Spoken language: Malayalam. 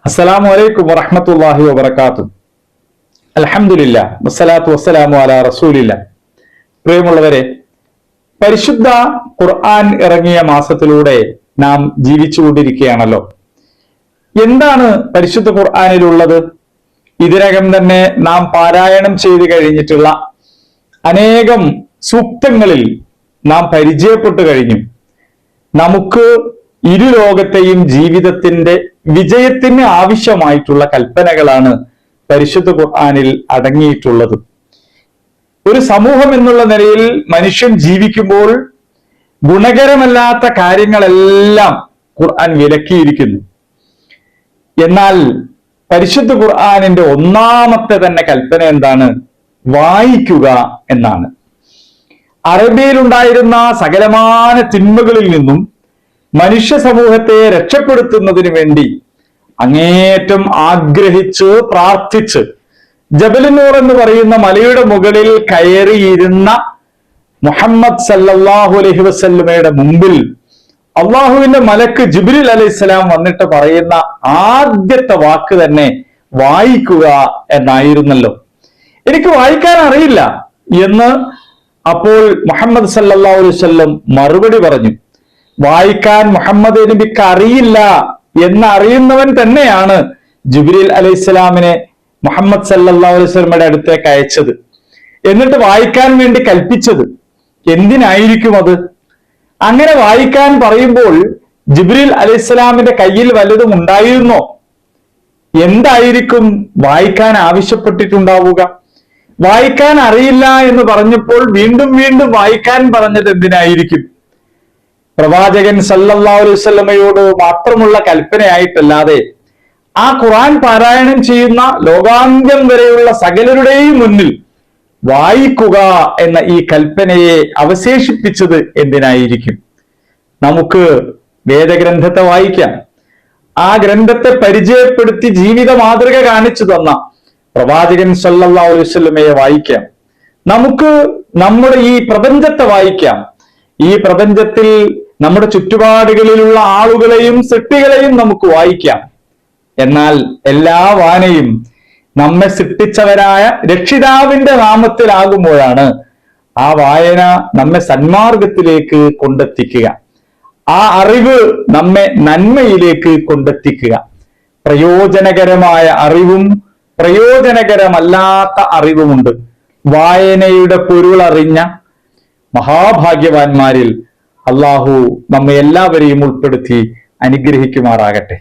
അസ്സലാമു അലൈക്കും വറഹ്മത്തുള്ളാഹി വബറകാതുഹു. അൽഹംദുലില്ലാ വസ്സലാത്തു വസ്സലാമു അലാ റസൂലില്ലാ. പ്രിയമുള്ളവരെ, പരിശുദ്ധ ഖുർആൻ ഇറങ്ങിയ മാസത്തിലൂടെ നാം ജീവിച്ചുകൊണ്ടിരിക്കുകയാണല്ലോ. എന്താണ് പരിശുദ്ധ ഖുർആനിലുള്ളത്? ഇതിനകം തന്നെ നാം പാരായണം ചെയ്തു കഴിഞ്ഞിട്ടുള്ള അനേകം സൂക്തങ്ങളിൽ നാം പരിചയപ്പെട്ടു കഴിഞ്ഞു. നമുക്ക് ഇരു ലോകത്തെയും ജീവിതത്തിന്റെ വിജയത്തിന് ആവശ്യമായിട്ടുള്ള കൽപ്പനകളാണ് പരിശുദ്ധ ഖുർആനിൽ അടങ്ങിയിട്ടുള്ളത്. ഒരു സമൂഹം എന്നുള്ള നിലയിൽ മനുഷ്യൻ ജീവിക്കുമ്പോൾ ഗുണകരമല്ലാത്ത കാര്യങ്ങളെല്ലാം ഖുർആൻ വിലക്കിയിരിക്കുന്നു. എന്നാൽ പരിശുദ്ധ ഖുർആനിന്റെ ഒന്നാമത്തെ തന്നെ കൽപ്പന എന്താണ്? വായിക്കുക എന്നാണ്. അറബിയിലുണ്ടായിരുന്ന സകലമാന തിന്മകളിൽ നിന്നും മനുഷ്യ സമൂഹത്തെ രക്ഷപ്പെടുത്തുന്നതിന് വേണ്ടി അങ്ങേറ്റം ആഗ്രഹിച്ച് പ്രാർത്ഥിച്ച് ജബലുന്നൂർ എന്ന് പറയുന്ന മലയുടെ മുകളിൽ കയറിയിരുന്ന മുഹമ്മദ് സല്ലല്ലാഹു അലൈഹി വസല്ലമയുടെ മുമ്പിൽ അള്ളാഹുവിന്റെ മലക്ക് ജിബ്രീൽ അലൈഹിസ്സലാം വന്നിട്ട് പറയുന്ന ആദ്യത്തെ വാക്ക് തന്നെ വായിക്കുക എന്നായിരുന്നല്ലോ. എനിക്ക് വായിക്കാൻ അറിയില്ല എന്ന് അപ്പോൾ മുഹമ്മദ് സല്ലല്ലാഹു അലൈഹി വസല്ലം മറുപടി പറഞ്ഞു. വായിക്കാൻ മുഹമ്മദ് നബിക്ക് അറിയില്ല എന്നറിയുന്നവൻ തന്നെയാണ് ജിബ്രീൽ അലൈഹിസ്സലാമിനെ മുഹമ്മദ് സല്ലല്ലാഹു അലൈഹി വസല്ലമയുടെ അടുത്തേക്ക് അയച്ചത്. എന്നിട്ട് വായിക്കാൻ വേണ്ടി കൽപ്പിച്ചത് എന്തിനായിരിക്കും അത്? അങ്ങനെ വായിക്കാൻ പറയുമ്പോൾ ജിബ്രീൽ അലൈഹിസ്സലാമിന്റെ കയ്യിൽ വല്ലതും ഉണ്ടായിരുന്നോ? എന്തായിരിക്കും വായിക്കാൻ ആവശ്യപ്പെട്ടിട്ടുണ്ടാവുക? വായിക്കാൻ അറിയില്ല എന്ന് പറഞ്ഞപ്പോൾ വീണ്ടും വീണ്ടും വായിക്കാൻ പറഞ്ഞത് എന്തിനായിരിക്കും? പ്രവാചകൻ സല്ലല്ലാഹു അലൈഹി വസല്ലമയോട് മാത്രമുള്ള കൽപ്പനയായിട്ടല്ലാതെ ആ ഖുർആൻ പാരായണം ചെയ്യുന്ന ലോകാന്ത്യം വരെയുള്ള സകലരുടെയും മുന്നിൽ വായിക്കുക എന്ന ഈ കൽപ്പനയെ അവശേഷിപ്പിച്ചത് എന്തിനായിരിക്കും? നമുക്ക് വേദഗ്രന്ഥത്തെ വായിക്കാം. ആ ഗ്രന്ഥത്തെ പരിചയപ്പെടുത്തി ജീവിത മാതൃക കാണിച്ചു തന്ന പ്രവാചകൻ സല്ലല്ലാഹു അലൈഹി വസല്ലമയെ വായിക്കാം. നമുക്ക് നമ്മുടെ ഈ പ്രപഞ്ചത്തെ വായിക്കാം. ഈ പ്രപഞ്ചത്തിൽ നമ്മുടെ ചുറ്റുപാടുകളിലുള്ള ആളുകളെയും സൃഷ്ടികളെയും നമുക്ക് വായിക്കാം. എന്നാൽ എല്ലാ വായനയും നമ്മെ സൃഷ്ടിച്ചവരായ രക്ഷിതാവിന്റെ നാമത്തിലാകുമ്പോഴാണ് ആ വായന നമ്മെ സന്മാർഗത്തിലേക്ക് കൊണ്ടെത്തിക്കുക. ആ അറിവ് നമ്മെ നന്മയിലേക്ക് കൊണ്ടെത്തിക്കുക. പ്രയോജനകരമായ അറിവും പ്രയോജനകരമല്ലാത്ത അറിവുമുണ്ട്. വായനയുടെ പൊരുളറിഞ്ഞ മഹാഭാഗ്യവാന്മാരിൽ അള്ളാഹു നമ്മെ എല്ലാവരെയും ഉൾപ്പെടുത്തി അനുഗ്രഹിക്കുമാറാകട്ടെ.